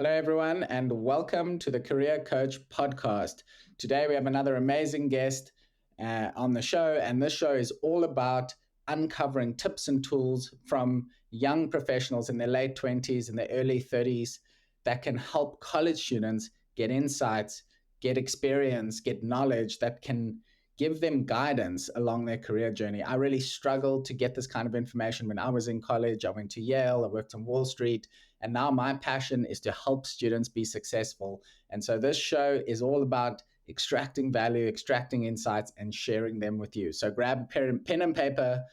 Hello, everyone, and welcome to the Career Coach podcast. Today, we have another amazing guest on the show, and this show is all about uncovering tips and tools from young professionals in their late 20s and their early 30s that can help college students get insights, get experience, get knowledge that can give them guidance along their career journey. I really struggled to get this kind of information when I was in college. I went to Yale, I worked on Wall Street, and now my passion is to help students be successful. And so this show is all about extracting value, extracting insights, and sharing them with you. So grab a pen and paper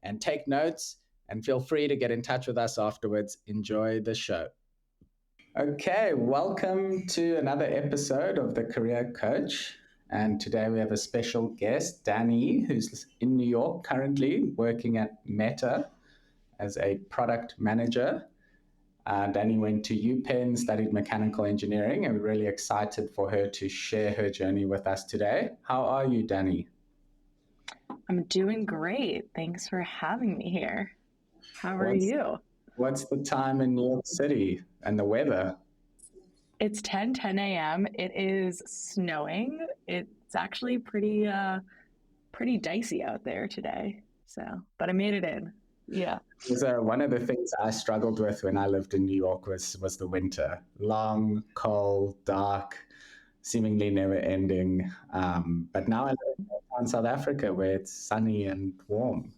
and take notes, and feel free to get in touch with us afterwards. Enjoy the show. Okay, welcome to another episode of The Career Coach. And today we have a special guest, Dani, who's in New York currently working at Meta as a product manager. Dani went to UPenn, studied mechanical engineering, and we're really excited for her to share her journey with us today. How are you, Dani? I'm doing great. Thanks for having me here. How are you? What's the time in New York City and the weather? It's 10 a.m. It is snowing. It's actually pretty dicey out there today. But I made it in. Yeah. So one of the things I struggled with when I lived in New York was the winter. Long, cold, dark, seemingly never ending. But now I live in South Africa where it's sunny and warm.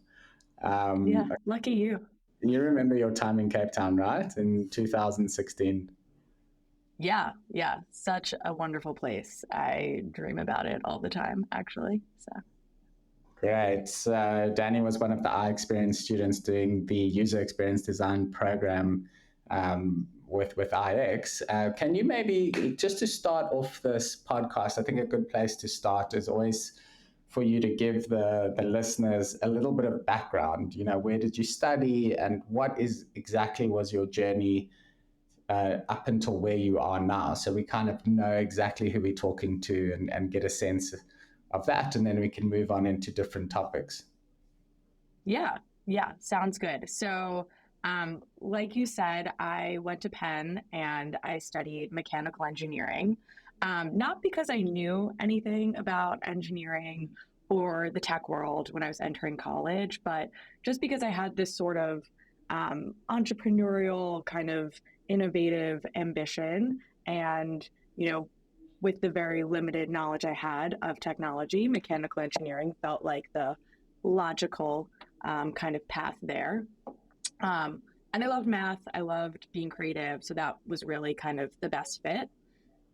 Yeah, lucky you. You remember your time in Cape Town, right? In 2016. Yeah. Such a wonderful place. I dream about it all the time, actually. Great. So Dani was one of the iExperience students doing the user experience design program with IX. Can you maybe, just to start off this podcast, I think a good place to start is always for you to give the listeners a little bit of background. You know, where did you study and what exactly was your journey up until where you are now? So we kind of know exactly who we're talking to and get a sense of that, and then we can move on into different topics. Yeah, sounds good. So like you said, I went to Penn and I studied mechanical engineering, not because I knew anything about engineering or the tech world when I was entering college, but just because I had this sort of entrepreneurial kind of innovative ambition. And, with the very limited knowledge I had of technology, mechanical engineering felt like the logical kind of path there. And I loved math. I loved being creative. So that was really kind of the best fit.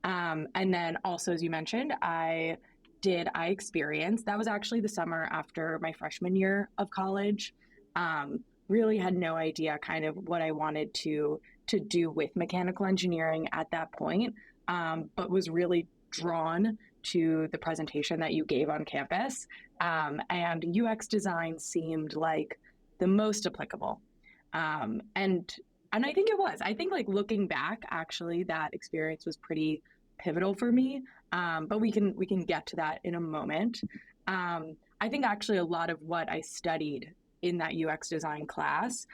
And then also, as you mentioned, I did iExperience. That was actually the summer after my freshman year of college. Really had no idea kind of what I wanted to do with mechanical engineering at that point, but was really drawn to the presentation that you gave on campus. And UX design seemed like the most applicable. And I think it was. I think like looking back, actually, that experience was pretty pivotal for me. But we can get to that in a moment. I think actually a lot of what I studied in that UX design class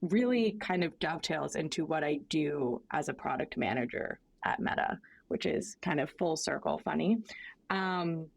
really kind of dovetails into what I do as a product manager at Meta, which is kind of full circle funny. And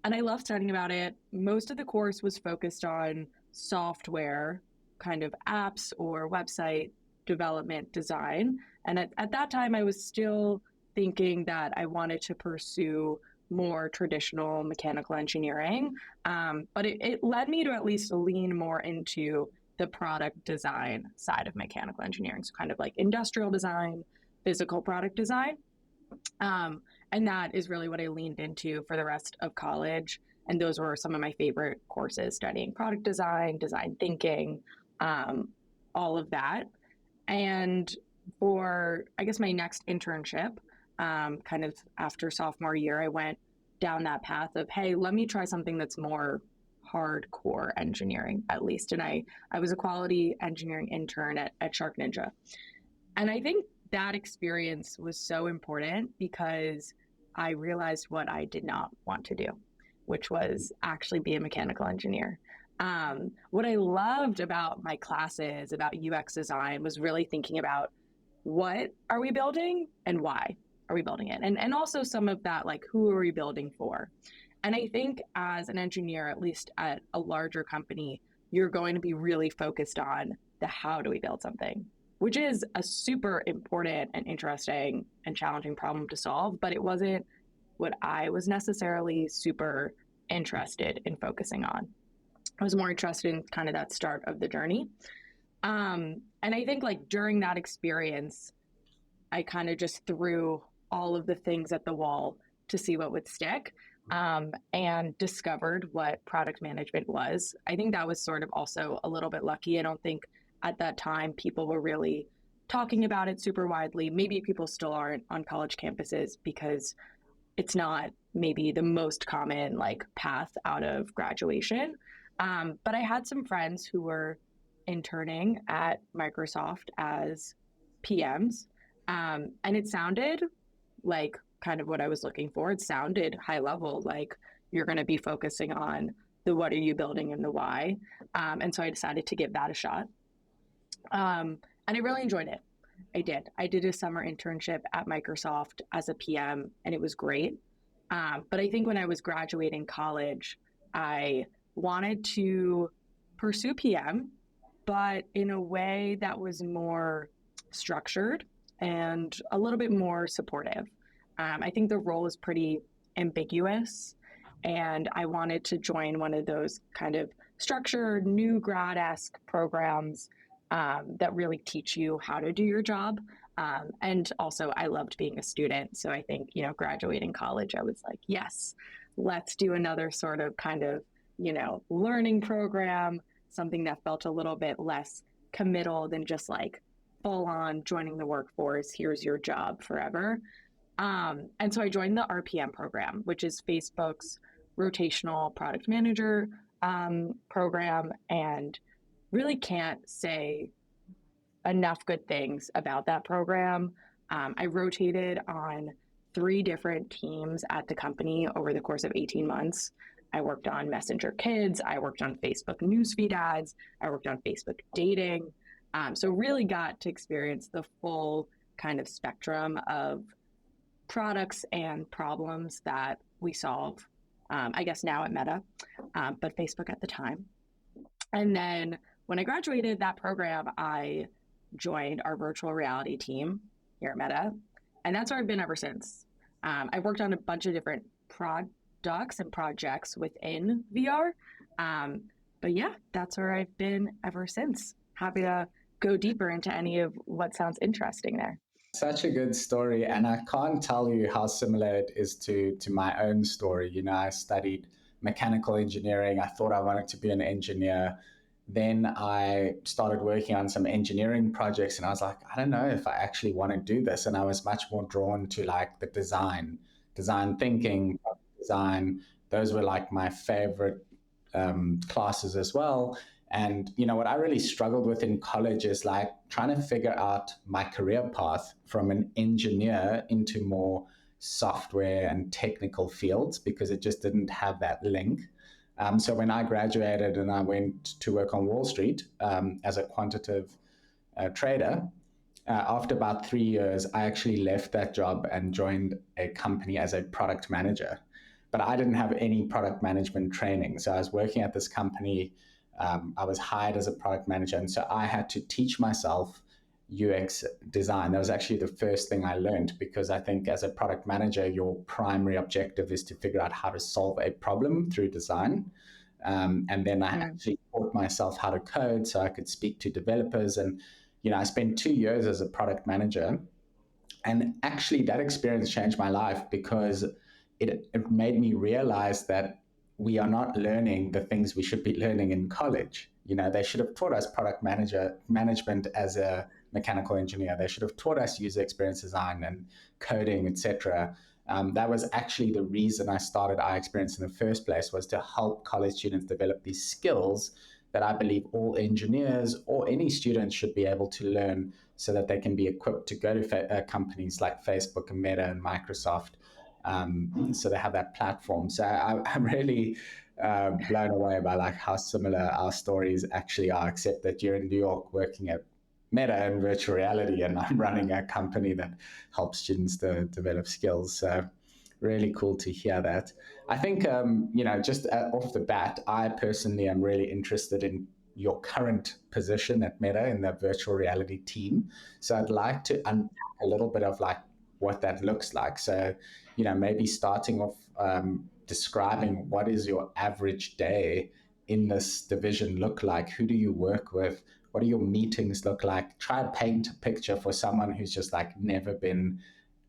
I love studying about it. Most of the course was focused on software, kind of apps or website development design. And at that time, I was still thinking that I wanted to pursue more traditional mechanical engineering. But it led me to at least lean more into the product design side of mechanical engineering. So kind of like industrial design, physical product design. And that is really what I leaned into for the rest of college. And those were some of my favorite courses, studying product design, design thinking, all of that. And for, I guess, my next internship, kind of after sophomore year, I went down that path of, hey, let me try something that's more hardcore engineering, at least. And I was a quality engineering intern at SharkNinja. And I think that experience was so important because I realized what I did not want to do, which was actually be a mechanical engineer. What I loved about my classes, about UX design, was really thinking about what are we building and why are we building it? And also some of that, like, who are we building for? And I think as an engineer, at least at a larger company, you're going to be really focused on the how do we build something, which is a super important and interesting and challenging problem to solve, but it wasn't what I was necessarily super interested in focusing on. I was more interested in kind of that start of the journey. And I think like during that experience, I kind of just threw all of the things at the wall to see what would stick, and discovered what product management was. I think that was sort of also a little bit lucky. I don't think at that time people were really talking about it super widely. Maybe people still aren't on college campuses because it's not maybe the most common like path out of graduation. But I had some friends who were interning at Microsoft as PMs, and it sounded like kind of what I was looking for. It sounded high level, like you're going to be focusing on the what are you building and the why. And so I decided to give that a shot. And I really enjoyed it. I did. I did a summer internship at Microsoft as a PM, and it was great. But I think when I was graduating college, I wanted to pursue PM, but in a way that was more structured and a little bit more supportive. I think the role is pretty ambiguous, and I wanted to join one of those kind of structured, new grad-esque programs that really teach you how to do your job. And also, I loved being a student. So I think, graduating college, I was like, yes, let's do another sort of kind of, learning program, something that felt a little bit less committal than just like full on joining the workforce. Here's your job forever. And so I joined the RPM program, which is Facebook's rotational product manager program, and really can't say enough good things about that program. I rotated on 3 different teams at the company over the course of 18 months. I worked on Messenger Kids, I worked on Facebook newsfeed ads, I worked on Facebook dating. So really got to experience the full kind of spectrum of products and problems that we solve, I guess now at Meta, but Facebook at the time. And then when I graduated that program, I joined our virtual reality team here at Meta, and that's where I've been ever since. I've worked on a bunch of different products and projects within VR, but yeah, that's where I've been ever since. Happy to go deeper into any of what sounds interesting there. Such a good story, and I can't tell you how similar it is to my own story. I studied mechanical engineering. I thought I wanted to be an engineer. Then I started working on some engineering projects, and I was like, I don't know if I actually want to do this. And I was much more drawn to like the design thinking, design. Those were like my favorite classes as well. And what I really struggled with in college is like trying to figure out my career path from an engineer into more software and technical fields, because it just didn't have that link. So when I graduated and I went to work on Wall Street as a quantitative trader, after about 3 years, I actually left that job and joined a company as a product manager. But I didn't have any product management training. So I was working at this company. I was hired as a product manager. And so I had to teach myself UX design. That was actually the first thing I learned, because I think as a product manager, your primary objective is to figure out how to solve a problem through design. And then I actually taught myself how to code so I could speak to developers. And, I spent 2 years as a product manager. And actually that experience changed my life, because it made me realize that we are not learning the things we should be learning in college. They should have taught us product management as a mechanical engineer. They should have taught us user experience design and coding, etc. That was actually the reason I started iExperience in the first place, was to help college students develop these skills that I believe all engineers or any students should be able to learn, so that they can be equipped to go to companies like Facebook and Meta and Microsoft. So they have that platform. So I'm really blown away by like how similar our stories actually are, except that you're in New York working at Meta and virtual reality, and I'm running a company that helps students to develop skills. So really cool to hear that. I think, just off the bat, I personally am really interested in your current position at Meta in the virtual reality team. So I'd like to unpack a little bit of like what that looks like. So, maybe starting off describing what is your average day in this division look like? Who do you work with? What do your meetings look like? Try to paint a picture for someone who's just like never been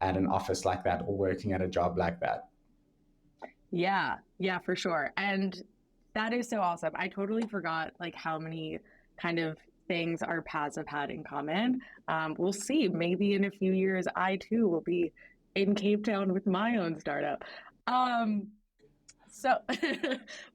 at an office like that or working at a job like that. Yeah, for sure. And that is so awesome. I totally forgot like how many kind of things our paths have had in common. We'll see. Maybe in a few years, I too will be in Cape Town with my own startup. So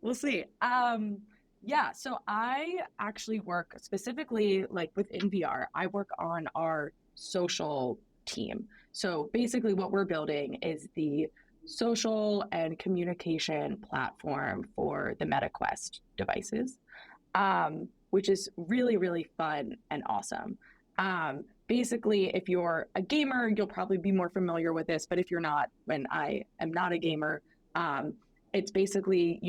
we'll see. So I actually work specifically like within VR. I work on our social team. So basically, what we're building is the social and communication platform for the MetaQuest devices, which is really, really fun and awesome. Basically, if you're a gamer, you'll probably be more familiar with this, but if you're not, when I am not a gamer, it's basically,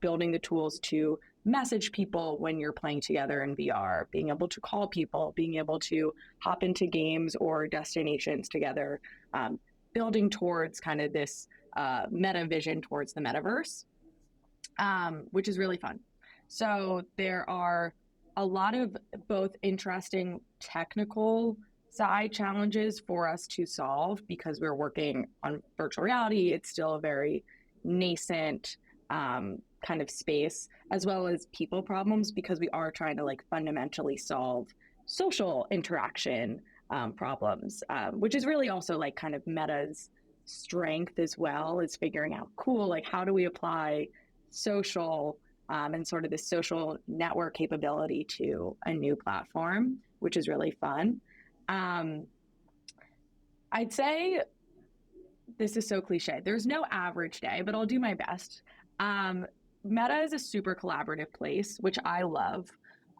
building the tools to message people when you're playing together in VR, being able to call people, being able to hop into games or destinations together, building towards kind of this meta vision towards the metaverse, which is really fun. So there are a lot of both interesting technical side challenges for us to solve because we're working on virtual reality. It's still a very nascent kind of space, as well as people problems, because we are trying to like fundamentally solve social interaction problems, which is really also like kind of Meta's strength as well, is figuring out like how do we apply social and sort of the social network capability to a new platform, which is really fun. I'd say this is so cliche. There's no average day, but I'll do my best. Meta is a super collaborative place, which I love,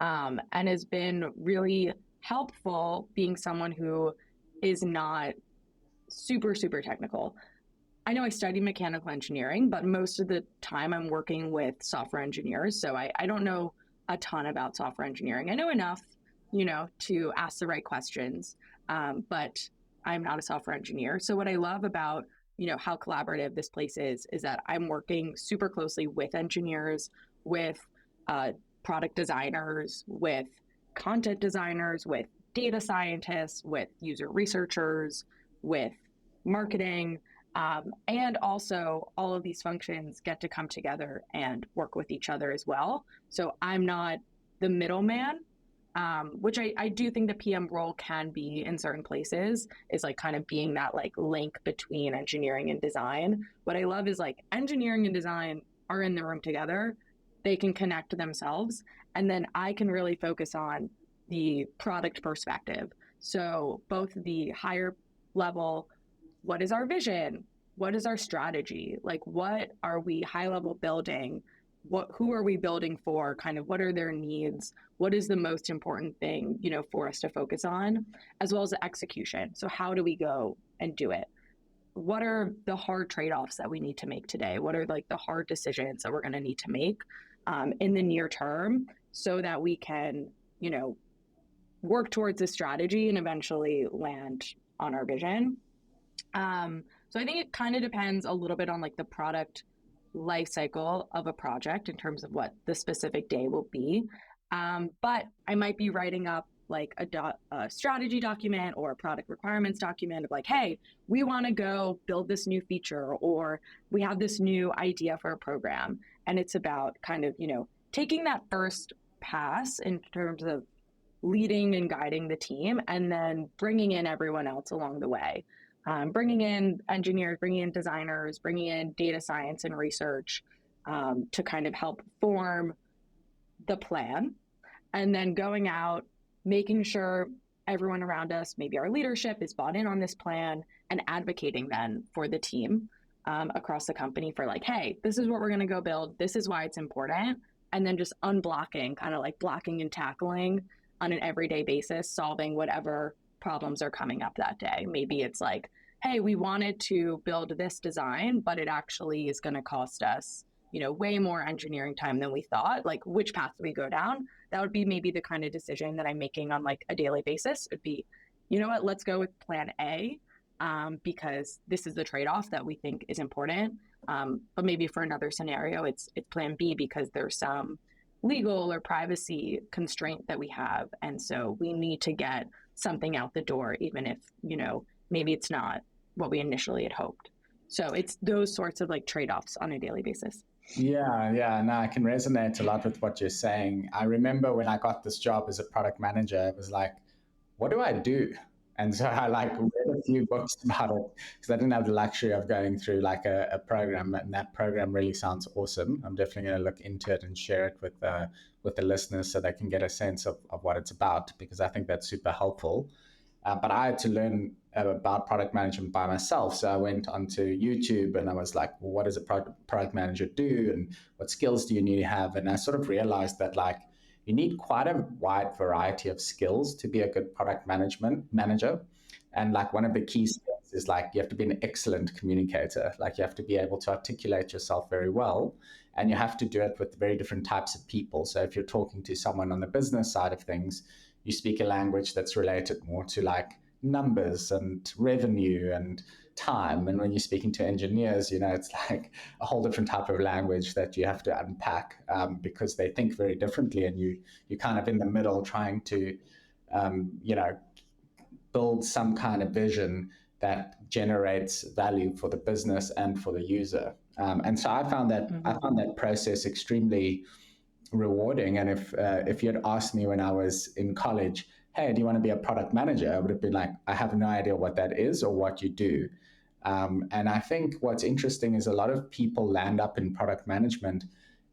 and has been really helpful being someone who is not super, super technical. I know I studied mechanical engineering, but most of the time I'm working with software engineers. So I don't know a ton about software engineering. I know enough, to ask the right questions, but I'm not a software engineer. So what I love about, how collaborative this place is that I'm working super closely with engineers, with product designers, with content designers, with data scientists, with user researchers, with marketing. And also all of these functions get to come together and work with each other as well. So I'm not the middleman, which I do think the PM role can be in certain places, is like kind of being that like link between engineering and design. What I love is like engineering and design are in the room together. They can connect to themselves. And then I can really focus on the product perspective. So both the higher level, what is our vision? What is our strategy? Like, what are we high level building? Who are we building for? Kind of what are their needs? What is the most important thing, for us to focus on, as well as the execution. So how do we go and do it? What are the hard trade-offs that we need to make today? What are like the hard decisions that we're going to need to make in the near term so that we can, work towards a strategy and eventually land on our vision? So I think it kind of depends a little bit on like the product life cycle of a project in terms of what the specific day will be. But I might be writing up like a strategy document or a product requirements document of like, hey, we want to go build this new feature, or we have this new idea for a program. And it's about kind of, taking that first pass in terms of leading and guiding the team, and then bringing in everyone else along the way. Bringing in engineers, bringing in designers, bringing in data science and research to kind of help form the plan, and then going out, making sure everyone around us, maybe our leadership, is bought in on this plan, and advocating then for the team across the company for like, hey, this is what we're going to go build. This is why it's important. And then just unblocking, kind of like blocking and tackling on an everyday basis, solving whatever problems are coming up that day. Maybe it's like, hey, we wanted to build this design, but it actually is going to cost us, way more engineering time than we thought. Like, which path do we go down? That would be maybe the kind of decision that I'm making on like a daily basis. It'd be, you know what, let's go with plan A, because this is the trade-off that we think is important. But maybe for another scenario, it's plan B because there's some legal or privacy constraint that we have. And so we need to get something out the door, even if, maybe it's not what we initially had hoped. So it's those sorts of like trade-offs on a daily basis. Yeah. No, I can resonate a lot with what you're saying. I remember when I got this job as a product manager, it was like, what do I do? And so I like read a few books about it because I didn't have the luxury of going through like a program, and that program really sounds awesome. I'm definitely going to look into it and share it with the listeners so they can get a sense of what it's about, because I think that's super helpful. But I had to learn about product management by myself. So I went onto YouTube and I was like, well, what does a product manager do? And what skills do you need to have? And I sort of realized that like you need quite a wide variety of skills to be a good product manager. And like one of the key skills is like you have to be an excellent communicator. Like you have to be able to articulate yourself very well. And you have to do it with very different types of people. So if you're talking to someone on the business side of things, you speak a language that's related more to like numbers and revenue and time. And when you're speaking to engineers, it's like a whole different type of language that you have to unpack, because they think very differently, and you're kind of in the middle trying to, build some kind of vision that generates value for the business and for the user. And so I found that process extremely rewarding. And if you had asked me when I was in college, hey, do you want to be a product manager? I would have been like, I have no idea what that is or what you do. And I think what's interesting is a lot of people land up in product management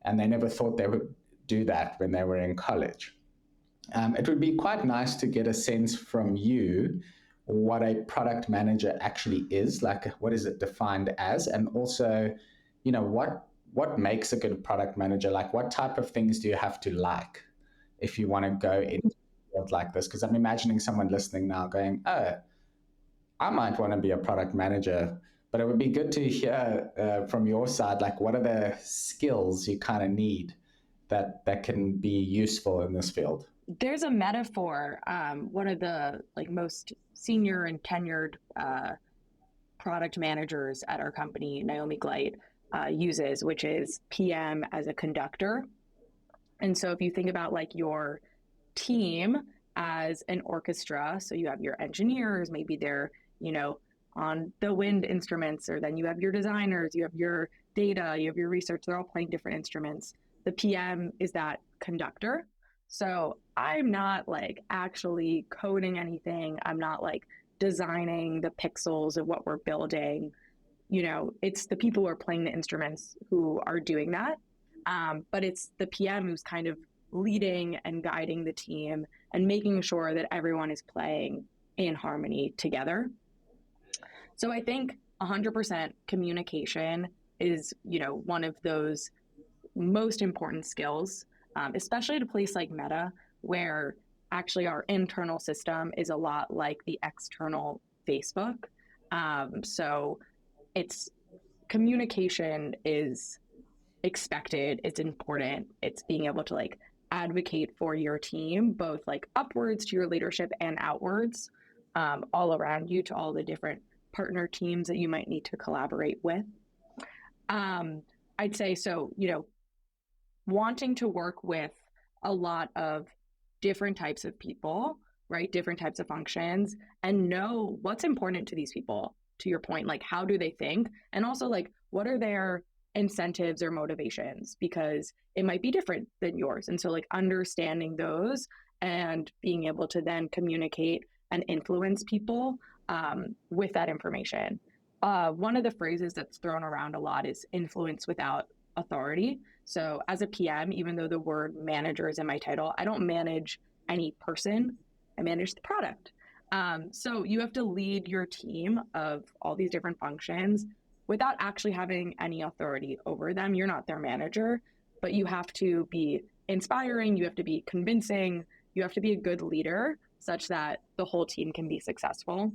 and they never thought they would do that when they were in college. It would be quite nice to get a sense from you what a product manager actually is, like what is it defined as, and also, what makes a good product manager? Like what type of things do you have to like if you want to go into a field like this? Because I'm imagining someone listening now going, oh, I might want to be a product manager, but it would be good to hear from your side, like what are the skills you kind of need that can be useful in this field? There's a metaphor, one of the like most senior and tenured product managers at our company, Naomi Gleit, uses, which is PM as a conductor. And so if you think about like your team as an orchestra, so you have your engineers, maybe they're, on the wind instruments, or then you have your designers, you have your data, you have your research, they're all playing different instruments. The PM is that conductor. So I'm not like actually coding anything. I'm not like designing the pixels of what we're building. It's the people who are playing the instruments who are doing that. But it's the PM who's kind of leading and guiding the team and making sure that everyone is playing in harmony together. So I think 100% communication is, one of those most important skills, especially at a place like Meta, where actually our internal system is a lot like the external Facebook. So it's communication is expected, it's important, it's being able to like advocate for your team, both like upwards to your leadership and outwards, all around you to all the different partner teams that you might need to collaborate with. I'd say so, wanting to work with a lot of different types of people, right? Different types of functions, and know what's important to these people, to your point, like how do they think? And also like, what are their incentives or motivations? Because it might be different than yours. And so like understanding those and being able to then communicate and influence people with that information. One of the phrases that's thrown around a lot is influence without authority. So as a PM, even though the word manager is in my title, I don't manage any person, I manage the product. So you have to lead your team of all these different functions without actually having any authority over them. You're not their manager, but you have to be inspiring, you have to be convincing, you have to be a good leader such that the whole team can be successful.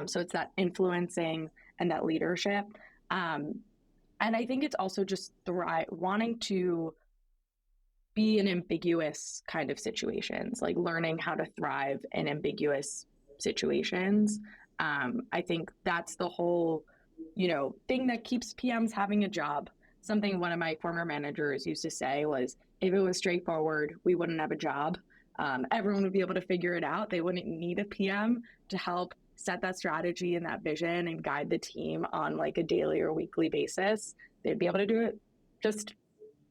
So it's that influencing and that leadership. And I think it's also just wanting to be in ambiguous kind of situations, like learning how to thrive in ambiguous situations. I think that's the whole, thing that keeps PMs having a job. Something one of my former managers used to say was, if it was straightforward, we wouldn't have a job. Everyone would be able to figure it out. They wouldn't need a PM to help set that strategy and that vision and guide the team on like a daily or weekly basis. They'd be able to do it just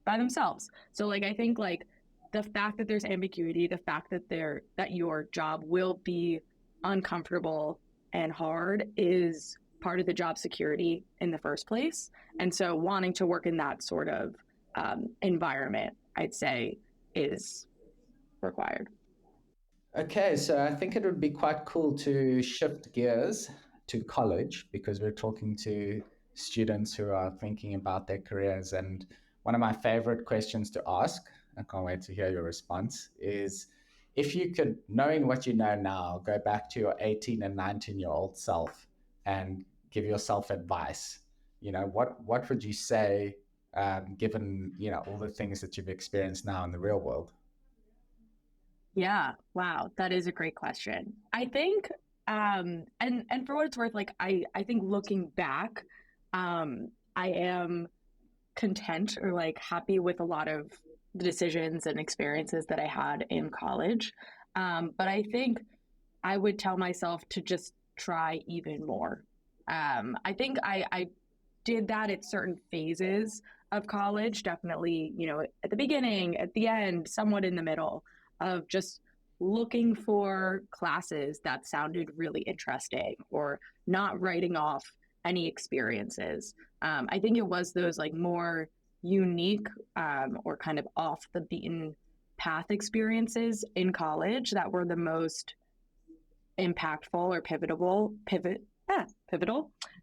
by themselves. So like I think like the fact that there's ambiguity, the fact that your job will be uncomfortable and hard is part of the job security in the first place. And so wanting to work in that sort of environment, I'd say, is required. Okay, so I think it would be quite cool to shift gears to college because we're talking to students who are thinking about their careers. And one of my favorite questions to ask, I can't wait to hear your response, is if you could, knowing what you know now, go back to your 18 and 19-year-old self and give yourself advice, what would you say, given, all the things that you've experienced now in the real world? Yeah, wow, that is a great question. I think, and for what it's worth, like I think looking back, I am content or like happy with a lot of the decisions and experiences that I had in college. But I think I would tell myself to just try even more. I think I did that at certain phases of college, definitely, at the beginning, at the end, somewhat in the middle, of just looking for classes that sounded really interesting or not writing off any experiences. I think it was those like more unique or kind of off the beaten path experiences in college that were the most impactful or pivotal.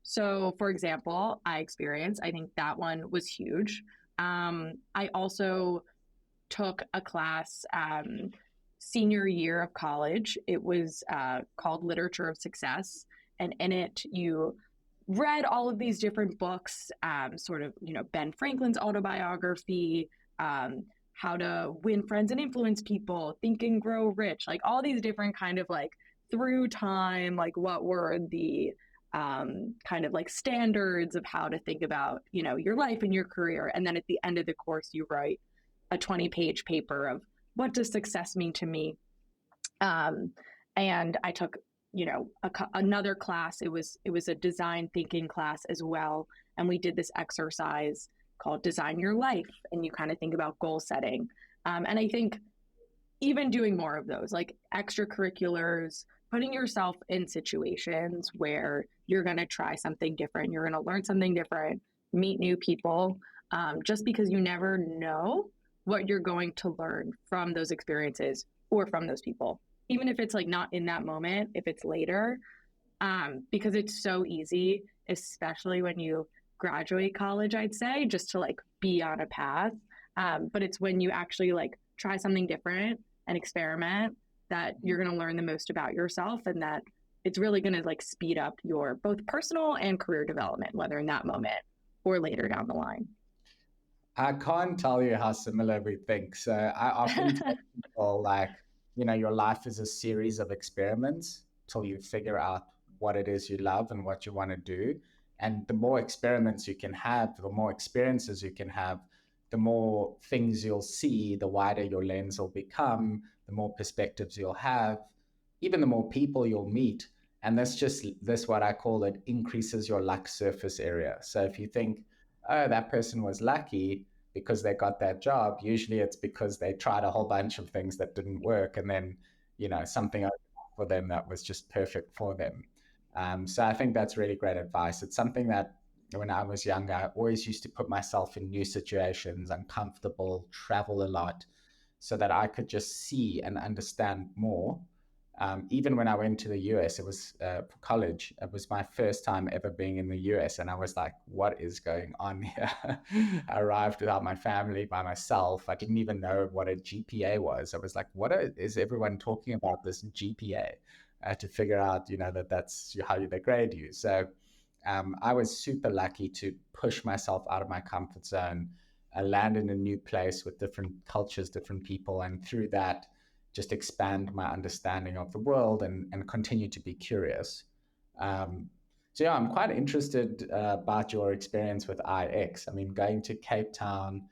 So, for example, I think that one was huge. I also took a class senior year of college. It was called Literature of Success. And in it, you read all of these different books, sort of, Ben Franklin's autobiography, How to Win Friends and Influence People, Think and Grow Rich, like all these different kind of like through time, like what were the kind of like standards of how to think about, your life and your career. And then at the end of the course, you write a 20-page paper of what does success mean to me. And I took, another class. It was a design thinking class as well. And we did this exercise called Design Your Life. And you kind of think about goal setting. And I think even doing more of those, like extracurriculars, putting yourself in situations where you're going to try something different, you're going to learn something different, meet new people, just because you never know what you're going to learn from those experiences or from those people, even if it's like not in that moment, if it's later, because it's so easy, especially when you graduate college, I'd say, just to like be on a path. But it's when you actually like try something different and experiment that you're going to learn the most about yourself, and that it's really going to like speed up your both personal and career development, whether in that moment or later down the line. I can't tell you how similar we think. So I often tell people like, your life is a series of experiments till you figure out what it is you love and what you want to do. And the more experiments you can have, the more experiences you can have, the more things you'll see, the wider your lens will become, the more perspectives you'll have, even the more people you'll meet. And this what I call it increases your luck surface area. So if you think, oh, that person was lucky because they got that job, usually it's because they tried a whole bunch of things that didn't work. And then, something else for them that was just perfect for them. So I think that's really great advice. It's something that when I was younger, I always used to put myself in new situations, uncomfortable, travel a lot, so that I could just see and understand more. Even when I went to the US, it was for college. It was my first time ever being in the US. And I was like, what is going on here? I arrived without my family, by myself. I didn't even know what a GPA was. I was like, is everyone talking about this GPA? To figure out, that's how they grade you. So I was super lucky to push myself out of my comfort zone, land in a new place with different cultures, different people. And through that, just expand my understanding of the world and continue to be curious. So yeah, I'm quite interested about your experience with IX. I mean, going to Cape Town,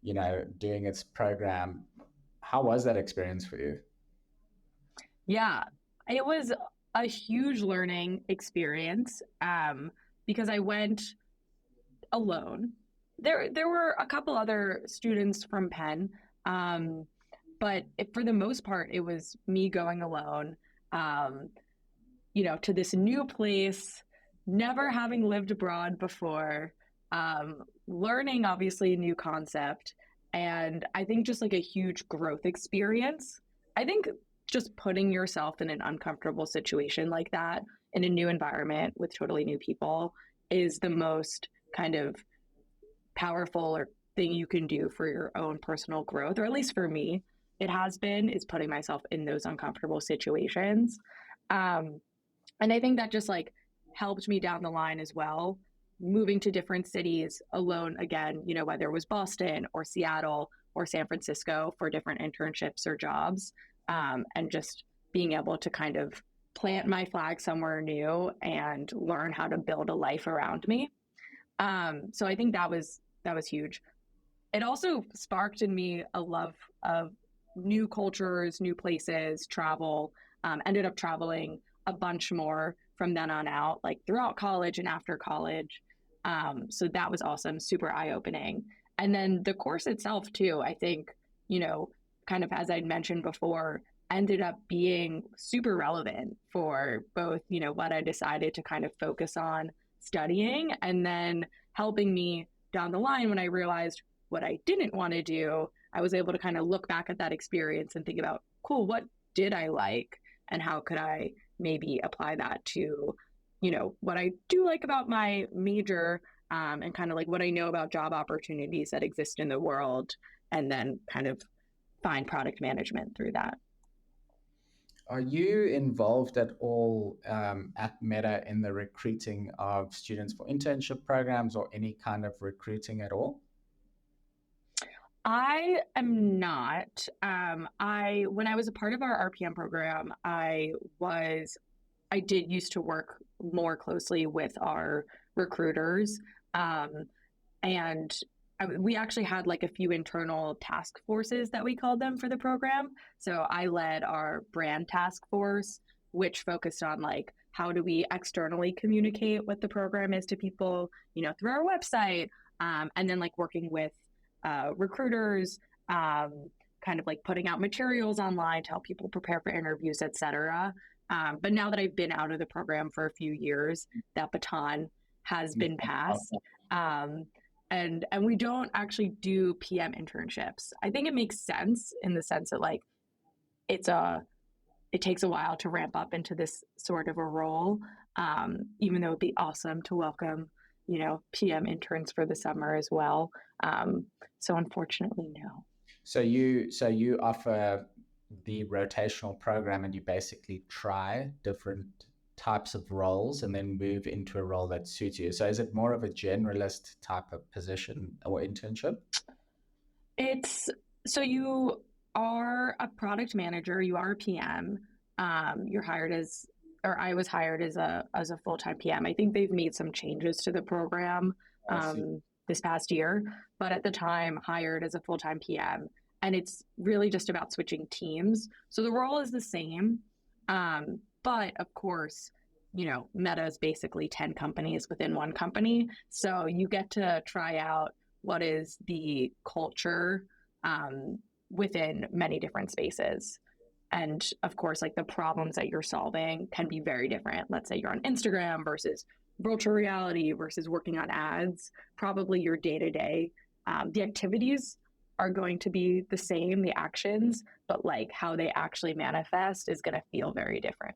doing its program. How was that experience for you? Yeah, it was a huge learning experience because I went alone. There were a couple other students from Penn, but for the most part, it was me going alone, to this new place, never having lived abroad before, learning obviously a new concept, and I think just like a huge growth experience. I think just putting yourself in an uncomfortable situation like that in a new environment with totally new people is the most kind of powerful or thing you can do for your own personal growth, or at least for me, it has been, is putting myself in those uncomfortable situations. And I think that just like helped me down the line as well, moving to different cities alone again, whether it was Boston or Seattle or San Francisco for different internships or jobs, and just being able to kind of plant my flag somewhere new and learn how to build a life around me. So I think that was huge. It also sparked in me a love of new cultures, new places, travel. Ended up traveling a bunch more from then on out, like throughout college and after college. So that was awesome, super eye-opening. And then the course itself too, I think, kind of as I'd mentioned before, ended up being super relevant for both, what I decided to kind of focus on studying, and then helping me down the line when I realized what I didn't want to do. I was able to kind of look back at that experience and think about, cool, what did I like? And how could I maybe apply that to, what I do like about my major, and kind of like what I know about job opportunities that exist in the world, and then kind of find product management through that. Are you involved at all at Meta in the recruiting of students for internship programs or any kind of recruiting at all? I am not. When I was a part of our RPM program, I did used to work more closely with our recruiters, and we actually had like a few internal task forces that we called them for the program. So I led our brand task force, which focused on like how do we externally communicate what the program is to people, through our website, and then like working with recruiters, kind of like putting out materials online to help people prepare for interviews, etc. But now that I've been out of the program for a few years, that baton has been passed. And we don't actually do PM internships. I think it makes sense in the sense that like it takes a while to ramp up into this sort of a role. Even though it'd be awesome to welcome, PM interns for the summer as well. So unfortunately, no. So you offer the rotational program and you basically try different types of roles and then move into a role that suits you. So is it more of a generalist type of position or internship? So you are a product manager, you are a PM. You're hired as, or I was hired as a full-time PM. I think they've made some changes to the program this past year, but at the time hired as a full-time PM. And it's really just about switching teams. So the role is the same. But of course, Meta is basically 10 companies within one company. So you get to try out what is the culture within many different spaces. And of course, like the problems that you're solving can be very different. Let's say you're on Instagram versus virtual reality versus working on ads. Probably your day-to-day, the activities are going to be the same, the actions, but like how they actually manifest is going to feel very different.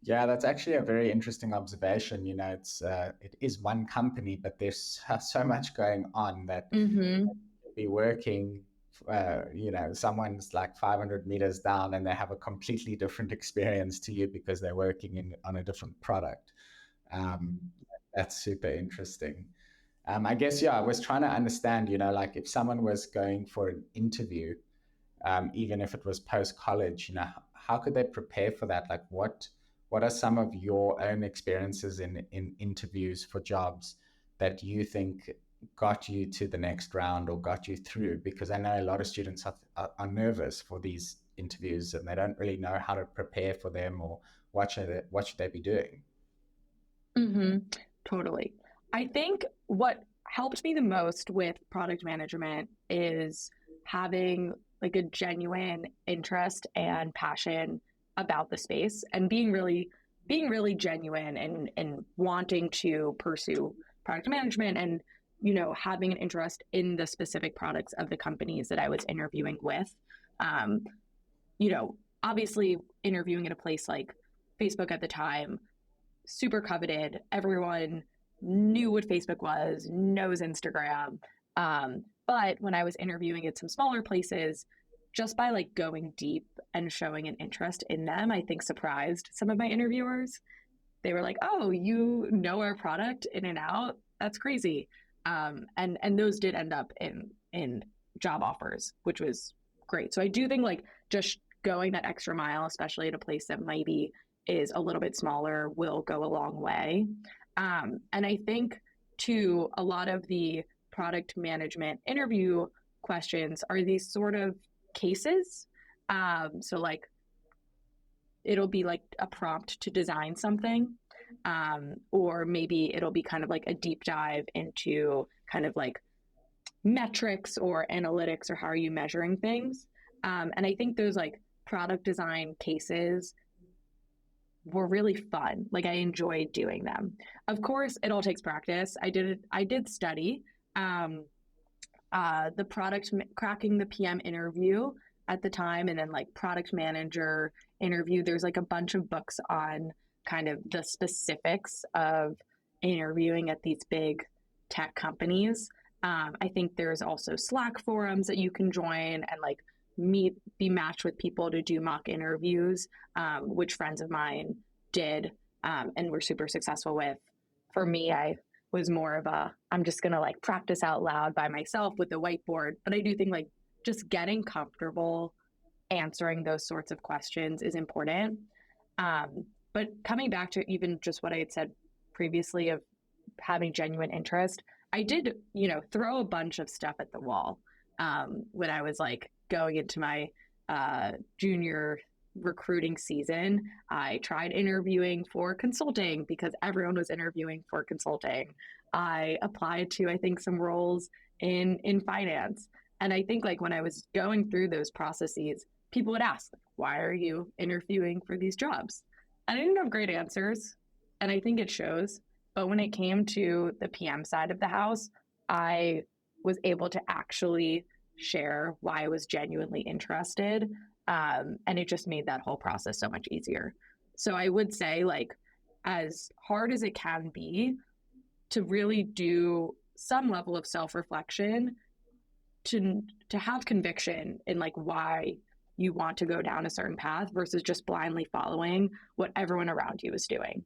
Yeah, that's actually a very interesting observation. It is one company, but there's so much going on that you'll be working. Someone's like 500 meters down, and they have a completely different experience to you because they're working on a different product. Um, that's super interesting. I guess, yeah, I was trying to understand, like if someone was going for an interview, even if it was post college, how could they prepare for that? Like, what are some of your own experiences in interviews for jobs that you think got you to the next round or got you through? Because I know a lot of students are nervous for these interviews and they don't really know how to prepare for them, or what should they be doing? Mm-hmm. Totally. I think what helped me the most with product management is having like a genuine interest and passion about the space and being really genuine and wanting to pursue product management and having an interest in the specific products of the companies that I was interviewing with. Um, Obviously interviewing at a place like Facebook at the time, super coveted. Everyone knew what Facebook was, knows Instagram. But when I was interviewing at some smaller places, just by like going deep and showing an interest in them, I think surprised some of my interviewers. They were like, "Oh, you know our product in and out? That's crazy." And those did end up in job offers, which was great. So I do think like just going that extra mile, especially at a place that maybe is a little bit smaller, will go a long way. And I think too, a lot of the product management interview questions are these sort of cases. So like it'll be like a prompt to design something, or maybe it'll be kind of like a deep dive into kind of like metrics or analytics or how are you measuring things. And I think those like product design cases were really fun. Like I enjoyed doing them. Of course, it all takes practice. I did study the product cracking the PM interview at the time, and then like product manager interview. There's like a bunch of books on kind of the specifics of interviewing at these big tech companies. I think there's also Slack forums that you can join and like be matched with people to do mock interviews, which friends of mine did, and were super successful with. For me, I was more of I'm just gonna like practice out loud by myself with the whiteboard. But I do think like just getting comfortable answering those sorts of questions is important. But coming back to even just what I had said previously of having genuine interest, I did, throw a bunch of stuff at the wall when I was like going into my junior recruiting season. I tried interviewing for consulting because everyone was interviewing for consulting. I applied to, I think, some roles in finance. And I think like when I was going through those processes, people would ask, why are you interviewing for these jobs? I didn't have great answers, and I think it shows. But when it came to the PM side of the house, I was able to actually share why I was genuinely interested. And it just made that whole process so much easier. So I would say, like, as hard as it can be to really do some level of self-reflection, to have conviction in like why you want to go down a certain path versus just blindly following what everyone around you is doing.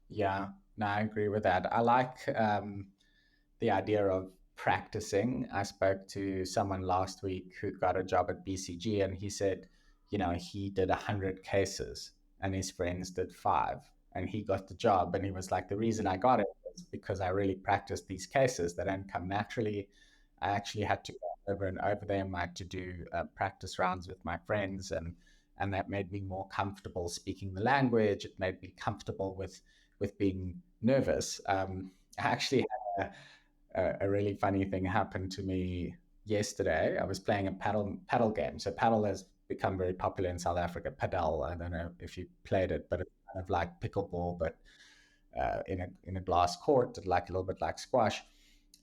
Yeah, no, I agree with that. I like the idea of practicing. I spoke to someone last week who got a job at BCG, and he said, he did 100 cases and his friends did 5, and he got the job. And he was like, the reason I got it was because I really practiced these cases that don't come naturally. I actually had to go over and over them. I had to do practice rounds with my friends, and that made me more comfortable speaking the language. It made me comfortable with being nervous. I actually had a really funny thing happened to me yesterday. I was playing a paddle game. So paddle has become very popular in South Africa. Paddle, I don't know if you played it, but it's kind of like pickleball, but in a glass court, like a little bit like squash.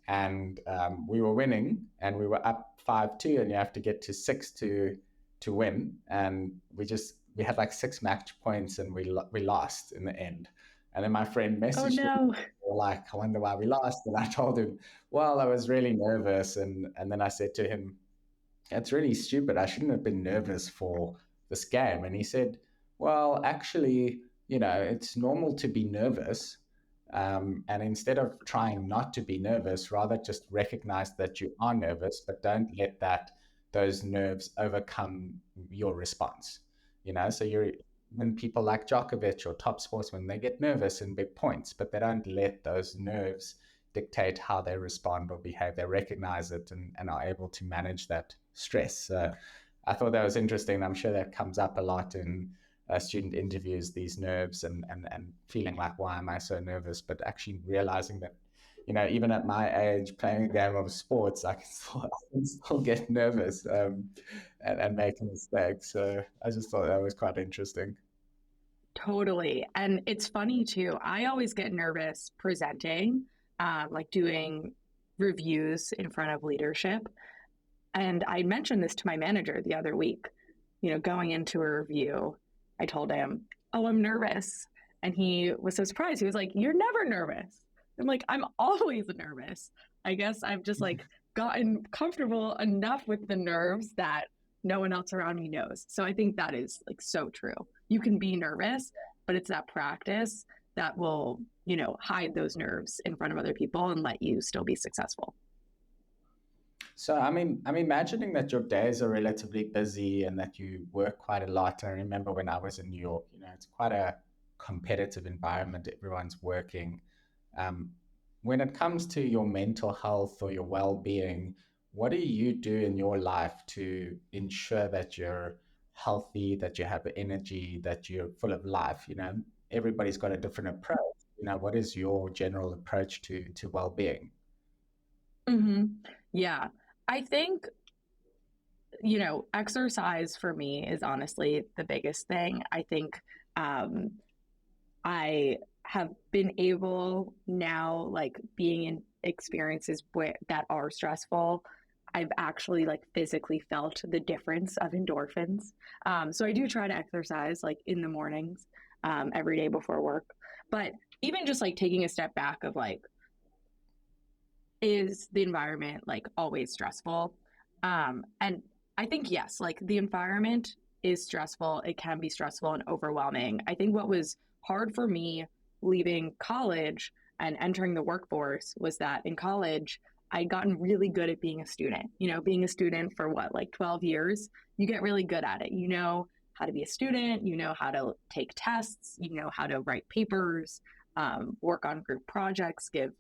and we were winning, and we were up 5-2, and you have to get to 6 to win, and we had like 6 match points, and we lost in the end. And then my friend Oh messaged me no. like, I wonder why we lost. And I told him, well, I was really nervous, and then I said to him, that's really stupid. I shouldn't have been nervous for this game. And he said, well, actually, it's normal to be nervous. And instead of trying not to be nervous, rather just recognize that you are nervous, but don't let those nerves overcome your response. So when people like Djokovic or top sportsmen, they get nervous in big points, but they don't let those nerves dictate how they respond or behave. They recognize it and are able to manage that stress. So I thought that was interesting. I'm sure that comes up a lot in student interviews, these nerves and feeling like, why am I so nervous? But actually realizing that, even at my age, playing a game of sports, I can still get nervous and make mistakes. So I just thought that was quite interesting. Totally. And it's funny too. I always get nervous presenting, like doing reviews in front of leadership. And I mentioned this to my manager the other week, going into a review. I told him, oh, I'm nervous. And he was so surprised. He was like, you're never nervous. I'm like, I'm always nervous. I guess I've just like gotten comfortable enough with the nerves that no one else around me knows. So I think that is like so true. You can be nervous, but it's that practice that will, hide those nerves in front of other people and let you still be successful. So, I'm imagining that your days are relatively busy and that you work quite a lot. I remember when I was in New York, it's quite a competitive environment. Everyone's working. Um, when it comes to your mental health or your well-being, what do you do in your life to ensure that you're healthy, that you have energy, that you're full of life? Everybody's got a different approach. What is your general approach to well-being? Mm-hmm. Yeah. I think, exercise for me is honestly the biggest thing. I think um, I have been able now, like being in experiences that are stressful, I've actually like physically felt the difference of endorphins. So I do try to exercise like in the mornings, every day before work. But even just like taking a step back of like, is the environment like always stressful? And I think yes, like the environment is stressful. It can be stressful and overwhelming. I think what was hard for me leaving college and entering the workforce was that in college I'd gotten really good at being a student. Being a student for what, like 12 years, you get really good at it. You know how to be a student, you know how to take tests, you know how to write papers, work on group projects, give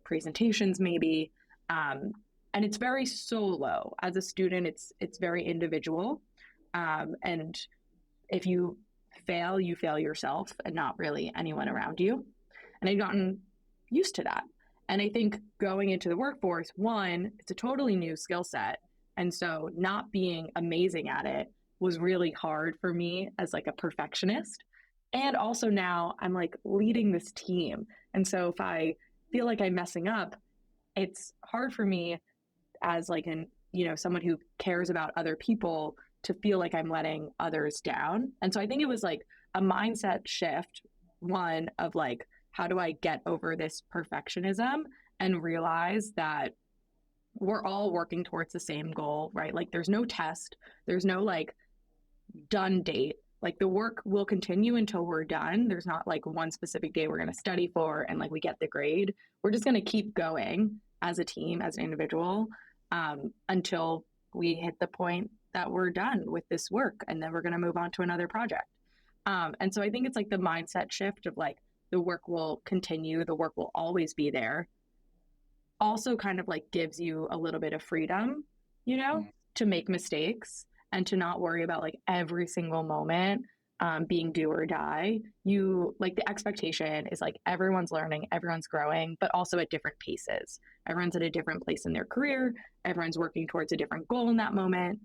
presentations maybe. And it's very solo. As a student, it's very individual. And if you fail yourself and not really anyone around you. And I've gotten used to that. And I think going into the workforce, one, it's a totally new skill set. And so not being amazing at it was really hard for me as like a perfectionist. And also now I'm like leading this team. And so if I feel like I'm messing up, it's hard for me as like someone who cares about other people to feel like I'm letting others down. And so I think it was like a mindset shift, one of like, how do I get over this perfectionism and realize that we're all working towards the same goal, right? Like there's no test, there's no like done date. Like the work will continue until we're done. There's not like one specific day we're going to study for and like we get the grade. We're just going to keep going as a team, as an individual, until we hit the point that we're done with this work, and then we're going to move on to another project. And so I think it's like the mindset shift of like the work will continue, the work will always be there. Also, kind of like gives you a little bit of freedom, to make mistakes and to not worry about like every single moment being do or die. You like the expectation is like everyone's learning, everyone's growing, but also at different paces. Everyone's at a different place in their career. Everyone's working towards a different goal in that moment.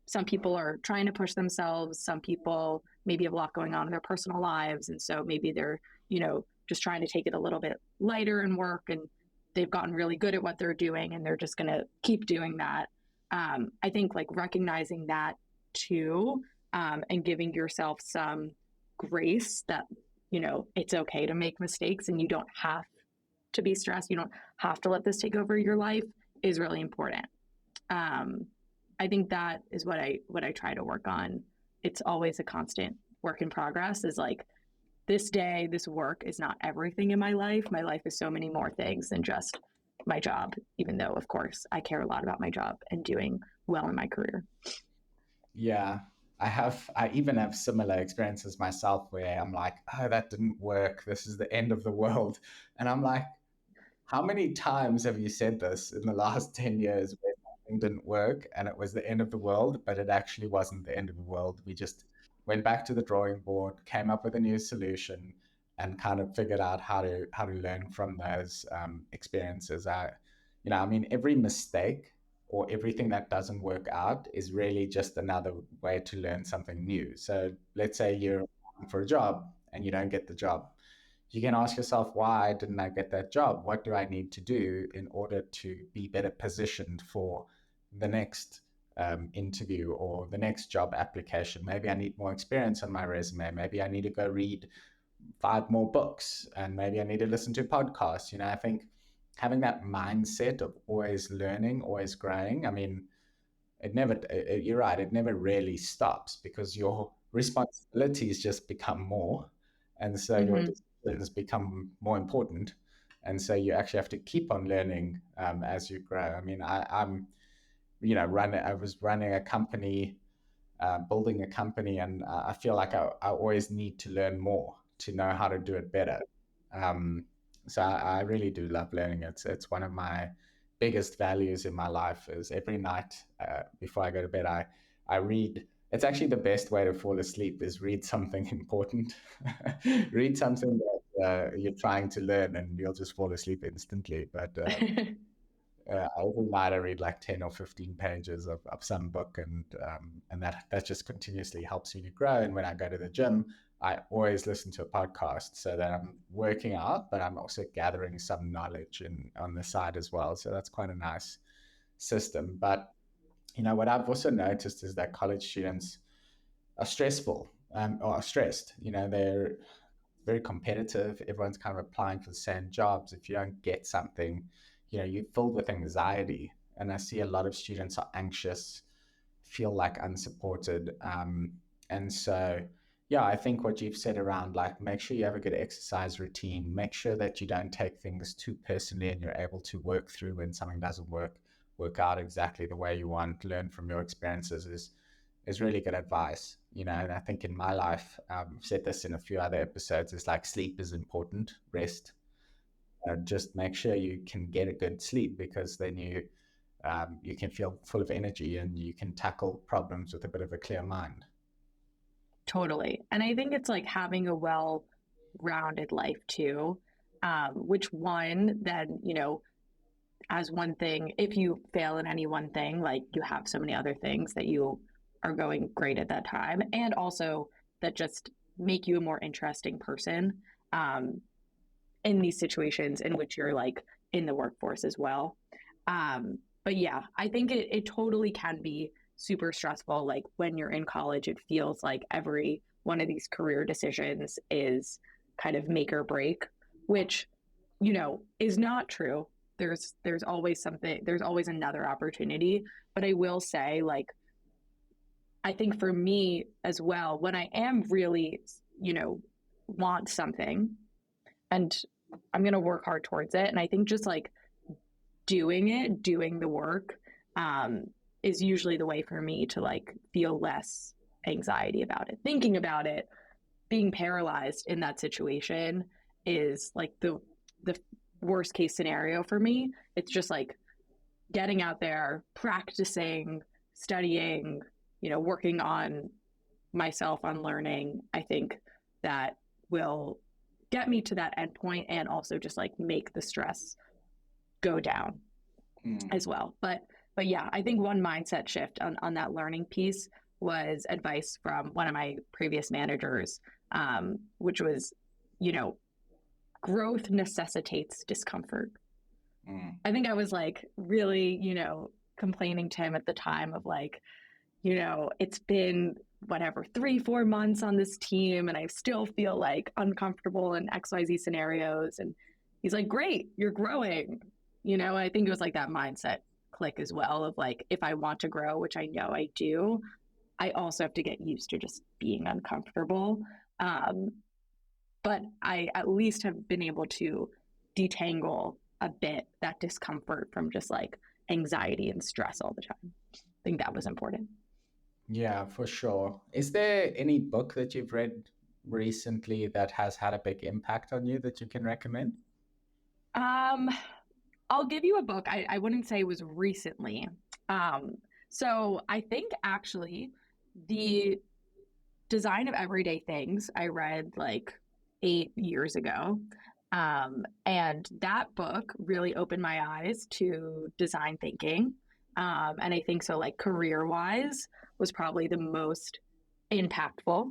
Some people are trying to push themselves. Some people maybe have a lot going on in their personal lives. And so maybe they're, just trying to take it a little bit lighter and work. And they've gotten really good at what they're doing and they're just going to keep doing that. I think like recognizing that too, and giving yourself some grace that, it's okay to make mistakes and you don't have to be stressed. You don't have to let this take over your life is really important. I think that is what I try to work on. It's always a constant work in progress, is like, this day, this work is not everything in my life. My life is so many more things than just my job, even though, of course, I care a lot about my job and doing well in my career. Yeah, I even have similar experiences myself where I'm like, oh, that didn't work. This is the end of the world. And I'm like, how many times have you said this in the last 10 years where something didn't work and it was the end of the world, but it actually wasn't the end of the world? We just went back to the drawing board, came up with a new solution, and kind of figured out how to learn from those experiences. I mean, every mistake or everything that doesn't work out is really just another way to learn something new. So let's say you're applying for a job and you don't get the job, you can ask yourself, why didn't I get that job? What do I need to do in order to be better positioned for the next interview or the next job application? Maybe I need more experience on my resume. Maybe I need to go read 5 more books, and maybe I need to listen to podcasts. I think having that mindset of always learning, always growing. I mean, you're right, it never really stops because your responsibilities just become more, and so your Mm-hmm. decisions become more important, and so you actually have to keep on learning as you grow. I mean, I'm I was running a company, building a company, and I feel like I always need to learn more to know how to do it better. Um, so I really do love learning. It's one of my biggest values in my life. Is every night before I go to bed, I read. It's actually the best way to fall asleep is read something important. Read something that you're trying to learn, and you'll just fall asleep instantly. But every night I read like 10 or 15 pages of some book, and that just continuously helps me to grow. And when I go to the gym, I always listen to a podcast so that I'm working out, but I'm also gathering some knowledge on the side as well. So that's quite a nice system. But what I've also noticed is that college students are stressful, or are stressed. They're very competitive. Everyone's kind of applying for the same jobs. If you don't get something, you're filled with anxiety. And I see a lot of students are anxious, feel like unsupported. And so, yeah, I think what you've said around like make sure you have a good exercise routine, make sure that you don't take things too personally and you're able to work through when something doesn't work out exactly the way you want, learn from your experiences is really good advice. And I think in my life, I've said this in a few other episodes, is like sleep is important, rest. Just make sure you can get a good sleep, because then you can feel full of energy and you can tackle problems with a bit of a clear mind. Totally. And I think it's like having a well-rounded life too, which one then, as one thing, if you fail in any one thing, like you have so many other things that you are going great at that time, and also that just make you a more interesting person um, in these situations in which you're like in the workforce as well. But yeah, I think it totally can be super stressful. Like when you're in college, it feels like every one of these career decisions is kind of make or break, which, is not true. There's always something, there's always another opportunity. But I will say, like, I think for me as well, when I am really, want something and I'm going to work hard towards it. And I think just like doing the work, is usually the way for me to like feel less anxiety about it. Thinking about it, being paralyzed in that situation is like the worst case scenario for me. It's just like getting out there, practicing, studying, working on myself, on learning. I think that will get me to that end point and also just like make the stress go down Mm. as well. But yeah, I think one mindset shift on that learning piece was advice from one of my previous managers, which was, you know, growth necessitates discomfort. Mm. I think I was like really, complaining to him at the time of like, it's been whatever, 3-4 months on this team and I still feel like uncomfortable in XYZ scenarios. And he's like, great, you're growing. I think it was like that mindset click as well of like, if I want to grow, which I know I do, I also have to get used to just being uncomfortable. Um, but I at least have been able to detangle a bit that discomfort from just like anxiety and stress all the time. I think that was important. Yeah, for sure. Is there any book that you've read recently that has had a big impact on you that you can recommend? Um, I'll give you a book. I wouldn't say it was recently. Um, so I think actually the Design of Everyday Things I read like 8 years ago. And that book really opened my eyes to design thinking. And I think so, like career wise, was probably the most impactful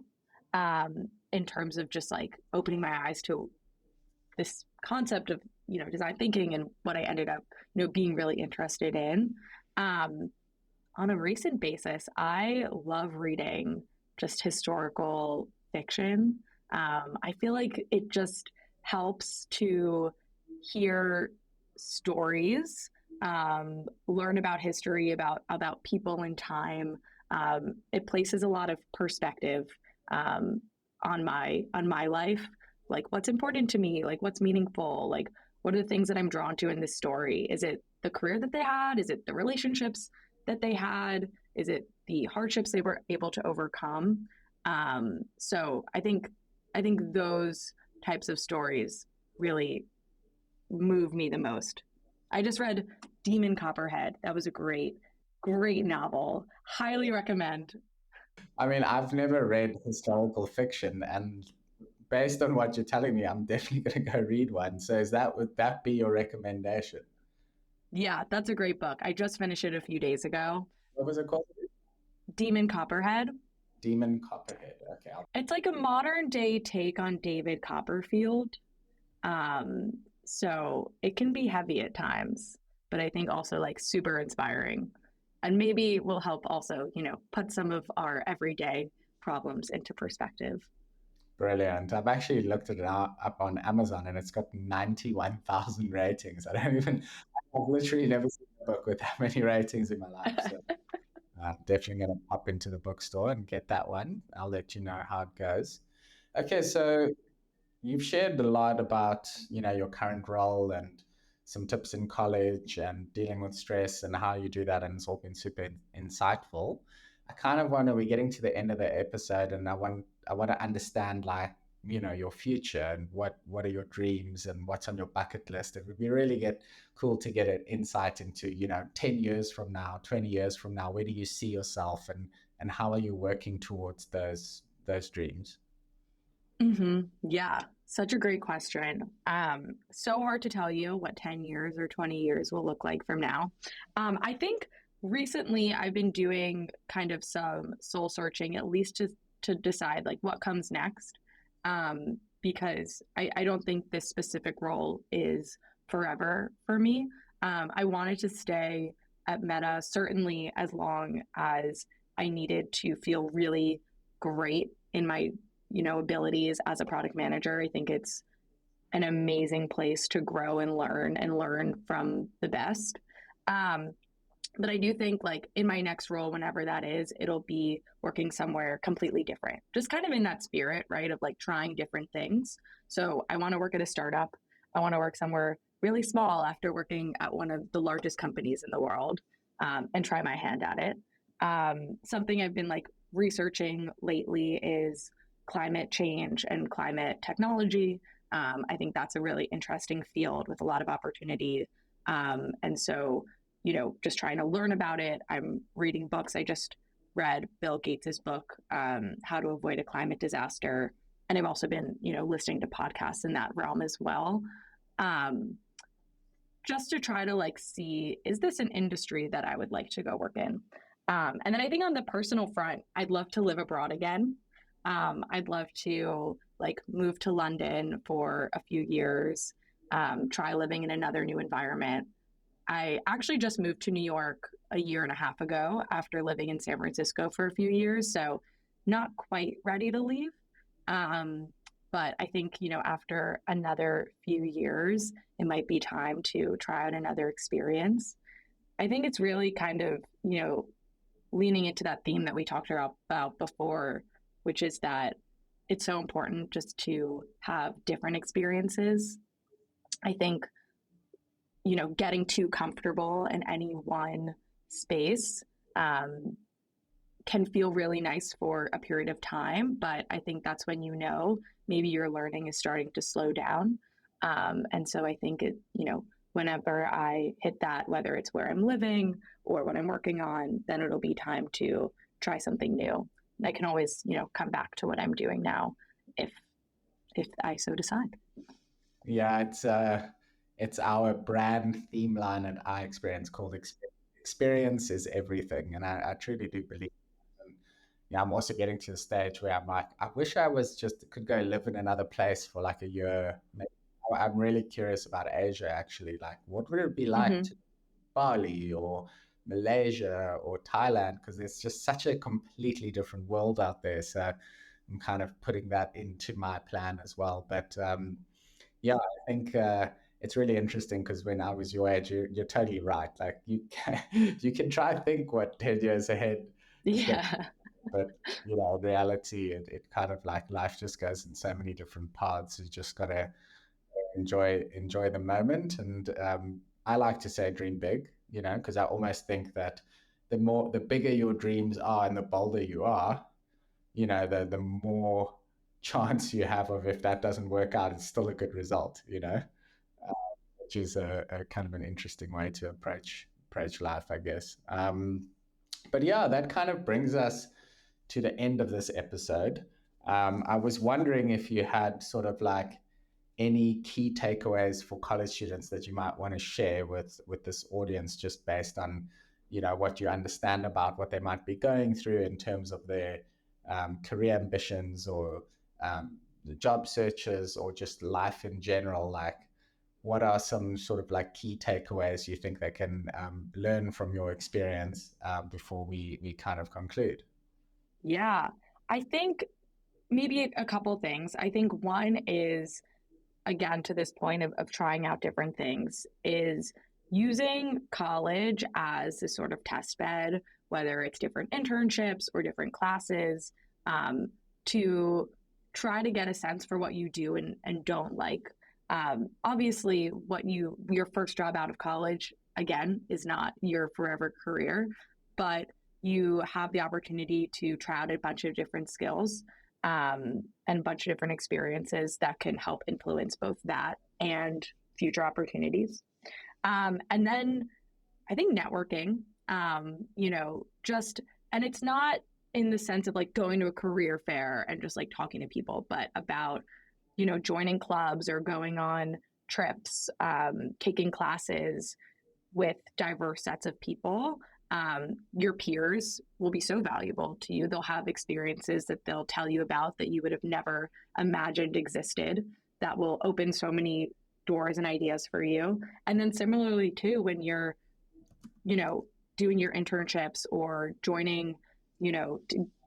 in terms of just like opening my eyes to this concept of, design thinking and what I ended up, being really interested in. Um, on a recent basis, I love reading just historical fiction. I feel like it just helps to hear stories, learn about history, about people and time. It places a lot of perspective um, on my life, like what's important to me, like what's meaningful, like what are the things that I'm drawn to in this story? Is it the career that they had? Is it the relationships that they had? Is it the hardships they were able to overcome? So I think those types of stories really move me the most. I just read Demon Copperhead. That was a great, great novel. Highly recommend. I mean, I've never read historical fiction, and based on what you're telling me, I'm definitely going to go read one. So, would that be your recommendation? Yeah, that's a great book. I just finished it a few days ago. What was it called? Demon Copperhead. Demon Copperhead. Okay. It's like a modern day take on David Copperfield. Um, so it can be heavy at times, but I think also like super inspiring. And maybe will help also, put some of our everyday problems into perspective. Brilliant. I've actually looked it up on Amazon and it's got 91,000 ratings. I've literally never seen a book with that many ratings in my life. So I'm definitely going to pop into the bookstore and get that one. I'll let you know how it goes. Okay, so you've shared a lot about, your current role and some tips in college and dealing with stress and how you do that, and it's all been super insightful. I kind of want to, we're getting to the end of the episode, and I want to understand, like, your future and what are your dreams and what's on your bucket list. It would be really cool to get an insight into, 10 years from now, 20 years from now, where do you see yourself, and how are you working towards those dreams? Yeah, such a great question. So hard to tell you what 10 years or 20 years will look like from now. I think recently I've been doing kind of some soul searching, at least to decide like what comes next. Because I don't think this specific role is forever for me. I wanted to stay at Meta certainly as long as I needed to feel really great in my abilities as a product manager. I think it's an amazing place to grow and learn from the best. Um, but I do think like in my next role, whenever that is, it'll be working somewhere completely different, just kind of in that spirit, right? Of like trying different things. So I want to work at a startup. I want to work somewhere really small after working at one of the largest companies in the world, and try my hand at it. Something I've been like researching lately is climate change and climate technology. I think that's a really interesting field with a lot of opportunity. And so, just trying to learn about it. I'm reading books. I just read Bill Gates's book, How to Avoid a Climate Disaster. And I've also been, listening to podcasts in that realm as well. Um, just to try to like see, is this an industry that I would like to go work in? And then I think on the personal front, I'd love to live abroad again. I'd love to like move to London for a few years, try living in another new environment. I actually just moved to New York a year and a half ago after living in San Francisco for a few years. So not quite ready to leave. Um, but I think, after another few years, it might be time to try out another experience. I think it's really kind of, leaning into that theme that we talked about before, which is that it's so important just to have different experiences. I think, getting too comfortable in any one space can feel really nice for a period of time, but I think that's when maybe your learning is starting to slow down. And so I think whenever I hit that, whether it's where I'm living or what I'm working on, then it'll be time to try something new. And I can always, come back to what I'm doing now if I so decide. Yeah, it's our brand theme line at iExperience called Experience is Everything, and I truly do believe. And yeah, I'm also getting to the stage where I'm like, I wish I was just could go live in another place for like a year. I'm really curious about Asia actually. Like, what would it be like Mm-hmm. to Bali or Malaysia or Thailand? Because it's just such a completely different world out there. So I'm kind of putting that into my plan as well. But yeah, I think it's really interesting because when I was your age, you're totally right. Like you can try and think what 10 years ahead is going to Yeah. be, but in reality, it kind of like life just goes in so many different paths. You just got to enjoy the moment. And I like to say dream big, because I almost think that the bigger your dreams are and the bolder you are, the more chance you have of, if that doesn't work out, it's still a good result, which is a kind of an interesting way to approach life, I guess. But yeah, that kind of brings us to the end of this episode. I was wondering if you had sort of like any key takeaways for college students that you might want to share with this audience, just based on what you understand about what they might be going through in terms of their career ambitions or the job searches or just life in general. Like, what are some sort of like key takeaways you think they can learn from your experience before we kind of conclude? Yeah. I think maybe a couple things. I think one is, again, to this point of trying out different things, is using college as a sort of test bed, whether it's different internships or different classes, um, to try to get a sense for what you do and don't like. Obviously, your first job out of college, again, is not your forever career, but you have the opportunity to try out a bunch of different skills, and a bunch of different experiences that can help influence both that and future opportunities. And then I think networking, and it's not in the sense of like going to a career fair and just like talking to people, but about, joining clubs or going on trips, taking classes with diverse sets of people. Your peers will be so valuable to you. They'll have experiences that they'll tell you about that you would have never imagined existed, that will open so many doors and ideas for you. And then similarly too, when you're, you know, doing your internships or joining,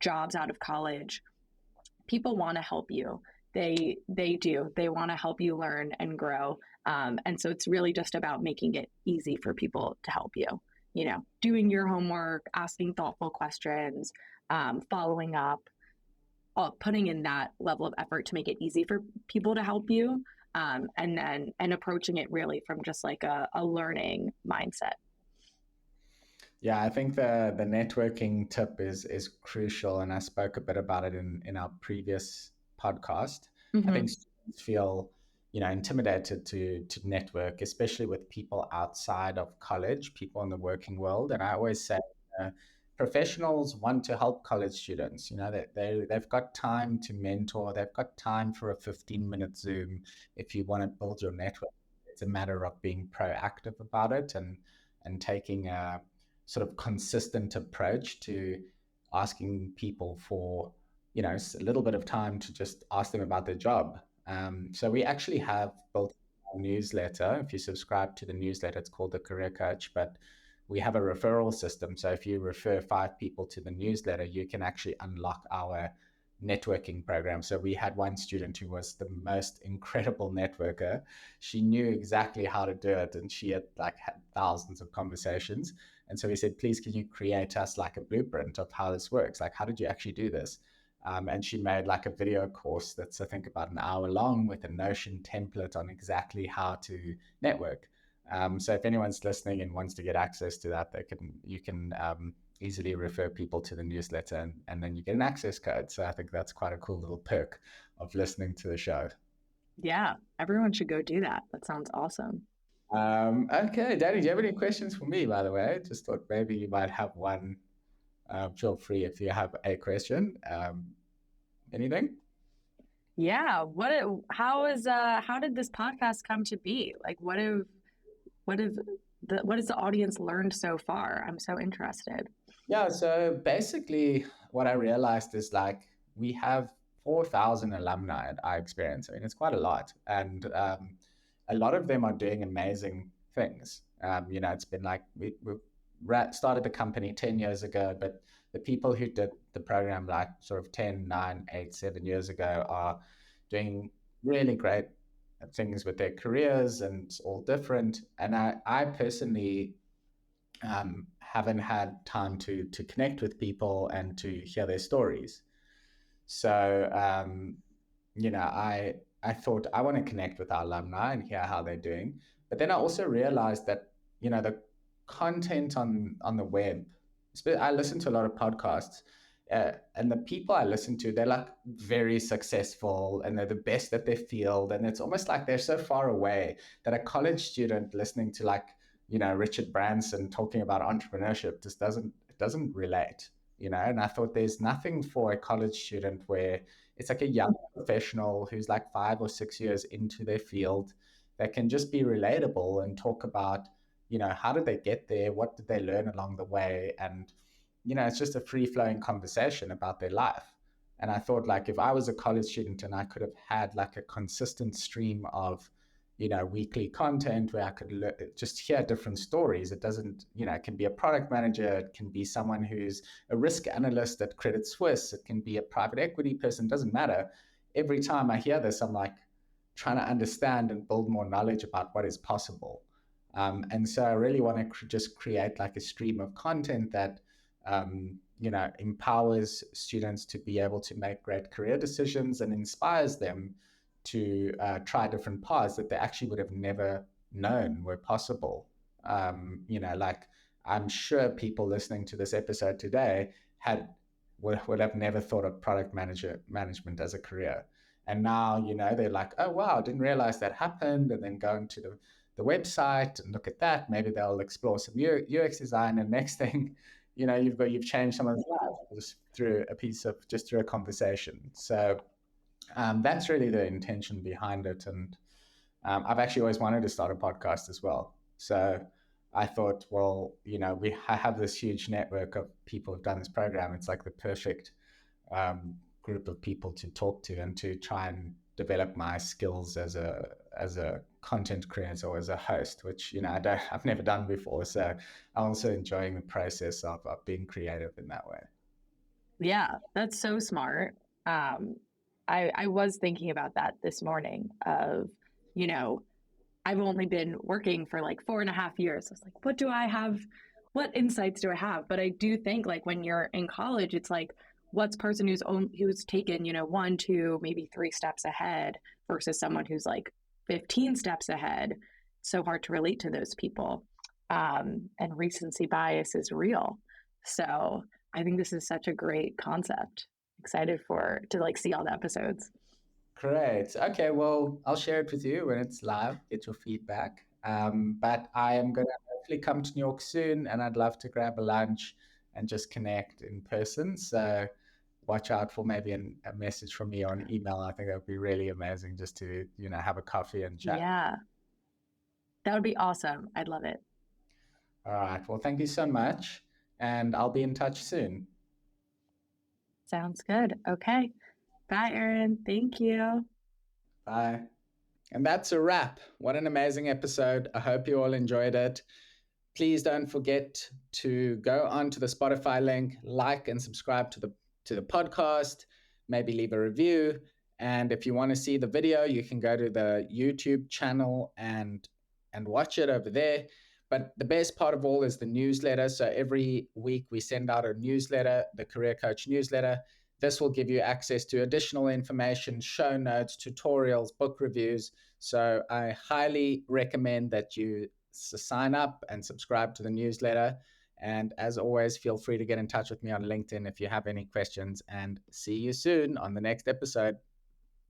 jobs out of college, people want to help you. They do. They want to help you learn and grow. And so it's really just about making it easy for people to help you. Doing your homework, asking thoughtful questions, following up, putting in that level of effort to make it easy for people to help you, and approaching it really from just like a learning mindset. Yeah, I think the networking tip is crucial, and I spoke a bit about it in our previous podcast. I think Mm-hmm. students feel intimidated to network, especially with people outside of college, people in the working world. And I always say, uh, professionals want to help college students. They've got time to mentor, they've got time for a 15-minute Zoom. If you want to build your network, it's a matter of being proactive about it and taking a sort of consistent approach to asking people for a little bit of time to just ask them about their job. So we actually have built our newsletter. If you subscribe to the newsletter, it's called the Career Coach, but we have a referral system. So if you refer 5 people to the newsletter, you can actually unlock our networking program. So we had one student who was the most incredible networker. She knew exactly how to do it, and she had like had thousands of conversations. And so we said, please, can you create us like a blueprint of how this works? Like, how did you actually do this? And she made like a video course that's, I think, about an hour long with a Notion template on exactly how to network. So if anyone's listening and wants to get access to that, you can easily refer people to the newsletter, and then you get an access code. So I think that's quite a cool little perk of listening to the show. Yeah, everyone should go do that. That sounds awesome. Okay, Danny, do you have any questions for me, by the way? Just thought maybe you might have one. Feel free if you have a question. Anything? Yeah. How did this podcast come to be? Like what has the audience learned so far? I'm so interested. Yeah, so basically, what I realized is like we have 4,000 alumni at our experience. I mean, it's quite a lot. And a lot of them are doing amazing things. It's been like we started the company 10 years ago, but the people who did the program like sort of 10, 9, 8, 7 years ago are doing really great things with their careers, and it's all different. And I personally haven't had time to connect with people and to hear their stories. So I thought I want to connect with our alumni and hear how they're doing. But then I also realized that the content on the web. I listen to a lot of podcasts, and the people I listen to, they're like very successful and they're the best at their field, and it's almost like they're so far away that a college student listening to like Richard Branson talking about entrepreneurship just doesn't relate. And I thought there's nothing for a college student where it's like a young professional who's like 5 or 6 years into their field that can just be relatable and talk about, how did they get there? What did they learn along the way? And, it's just a free flowing conversation about their life. And I thought like if I was a college student and I could have had like a consistent stream of, weekly content where I could just hear different stories. It doesn't, it can be a product manager, it can be someone who's a risk analyst at Credit Suisse, it can be a private equity person, doesn't matter. Every time I hear this, I'm like trying to understand and build more knowledge about what is possible. And so I really want to just create like a stream of content that, empowers students to be able to make great career decisions and inspires them to try different paths that they actually would have never known were possible. Like I'm sure people listening to this episode today would have never thought of management as a career. And now, they're like, oh, wow, I didn't realize that happened. And then go into the website and look at that. Maybe they'll explore some UX design. And next thing, you've changed someone's life just through a conversation. So that's really the intention behind it. And I've actually always wanted to start a podcast as well. So I thought, well, I have this huge network of people who've done this program. It's like the perfect group of people to talk to and to try and develop my skills as a content creator or as a host, which I've never done before. So I'm also enjoying the process of being creative in that way. Yeah, that's so smart. I was thinking about that this morning of, I've only been working for like 4.5 years. I was like, what do I have? What insights do I have? But I do think like when you're in college, it's like, what's person who's taken, 1, 2, maybe 3 steps ahead versus someone who's like 15 steps ahead. So hard to relate to those people. And recency bias is real. So I think this is such a great concept. Excited to like see all the episodes. Great. Okay, well, I'll share it with you when it's live, get your feedback. But I am going to hopefully come to New York soon, and I'd love to grab a lunch and just connect in person. So watch out for maybe a message from me on email. I think that would be really amazing just to, have a coffee and chat. Yeah, that would be awesome. I'd love it. All right. Well, thank you so much. And I'll be in touch soon. Sounds good. Okay. Bye, Erin. Thank you. Bye. And that's a wrap. What an amazing episode. I hope you all enjoyed it. Please don't forget to go onto the Spotify link, like and subscribe to the podcast, maybe leave a review. And if you want to see the video, you can go to the YouTube channel and watch it over there. But the best part of all is the newsletter. So every week we send out a newsletter, the Career Coach newsletter. This will give you access to additional information, show notes, tutorials, book reviews. So I highly recommend that you sign up and subscribe to the newsletter. And as always, feel free to get in touch with me on LinkedIn if you have any questions. And see you soon on the next episode.